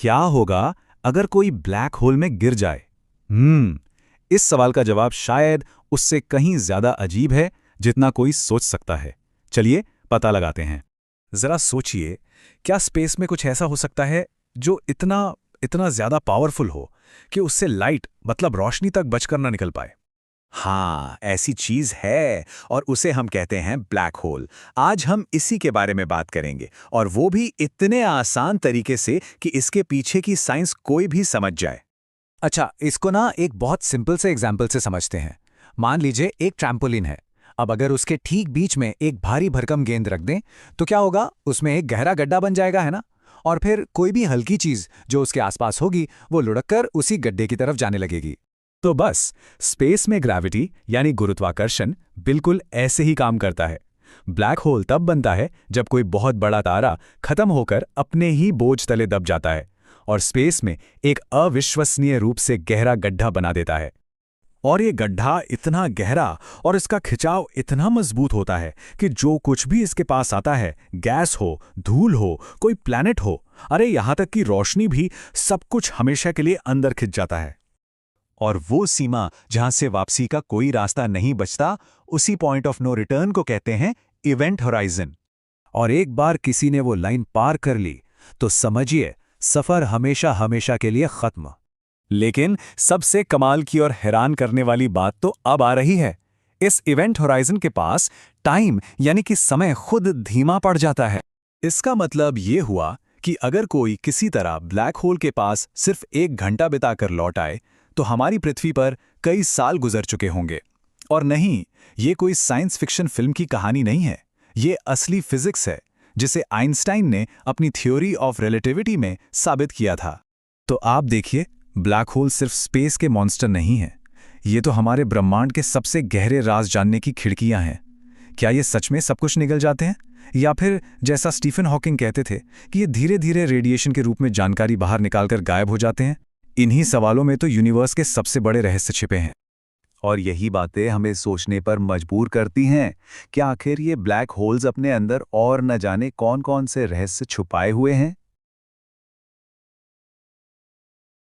क्या होगा अगर कोई ब्लैक होल में गिर जाए? इस सवाल का जवाब शायद उससे कहीं ज्यादा अजीब है जितना कोई सोच सकता है। चलिए पता लगाते हैं। जरा सोचिए, क्या स्पेस में कुछ ऐसा हो सकता है जो इतना इतना ज्यादा पावरफुल हो कि उससे लाइट मतलब रोशनी तक बचकर ना निकल पाए? हाँ, ऐसी चीज है और उसे हम कहते हैं ब्लैक होल। आज हम इसी के बारे में बात करेंगे और वो भी इतने आसान तरीके से कि इसके पीछे की साइंस कोई भी समझ जाए। अच्छा, इसको ना एक बहुत सिंपल से एग्जाम्पल से समझते हैं। मान लीजिए एक ट्रैम्पोलिन है। अब अगर उसके ठीक बीच में एक भारी भरकम गेंद रख दें तो क्या होगा? उसमें एक गहरा गड्ढा बन जाएगा, है ना? और फिर कोई भी हल्की चीज जो उसके आसपास होगी वो लुढ़ककर उसी गड्ढे की तरफ जाने लगेगी। तो बस, स्पेस में ग्रेविटी यानी गुरुत्वाकर्षण बिल्कुल ऐसे ही काम करता है। ब्लैक होल तब बनता है जब कोई बहुत बड़ा तारा खत्म होकर अपने ही बोझ तले दब जाता है और स्पेस में एक अविश्वसनीय रूप से गहरा गड्ढा बना देता है। और ये गड्ढा इतना गहरा और इसका खिंचाव इतना मजबूत होता है कि जो कुछ भी इसके पास आता है, गैस हो, धूल हो, कोई प्लैनेट हो, अरे यहां तक कि रोशनी भी, सब कुछ हमेशा के लिए अंदर खिंच जाता है। और वो सीमा जहां से वापसी का कोई रास्ता नहीं बचता, उसी पॉइंट ऑफ नो रिटर्न को कहते हैं इवेंट होराइजन। और एक बार किसी ने वो लाइन पार कर ली तो समझिए, सफर हमेशा हमेशा के लिए खत्म। लेकिन सबसे कमाल की और हैरान करने वाली बात तो अब आ रही है। इस इवेंट होराइजन के पास टाइम यानी कि समय खुद धीमा पड़ जाता है। इसका मतलब ये हुआ कि अगर कोई किसी तरह ब्लैक होल के पास सिर्फ 1 घंटा बिताकर लौट आए तो हमारी पृथ्वी पर कई साल गुजर चुके होंगे। और नहीं, ये कोई साइंस फिक्शन फिल्म की कहानी नहीं है, ये असली फिजिक्स है जिसे आइंस्टाइन ने अपनी थ्योरी ऑफ रिलेटिविटी में साबित किया था। तो आप देखिए, ब्लैक होल सिर्फ स्पेस के मॉन्स्टर नहीं है, ये तो हमारे ब्रह्मांड के सबसे गहरे राज जानने की खिड़कियां हैं। क्या ये सच में सब कुछ निगल जाते हैं, या फिर जैसा स्टीफन हॉकिंग कहते थे कि ये धीरे धीरे रेडिएशन के रूप में जानकारी बाहर निकालकर गायब हो जाते हैं? इन्हीं सवालों में तो यूनिवर्स के सबसे बड़े रहस्य छिपे हैं। और यही बातें हमें सोचने पर मजबूर करती हैं कि आखिर ये ब्लैक होल्स अपने अंदर और न जाने कौन-कौन से रहस्य छुपाए हुए हैं।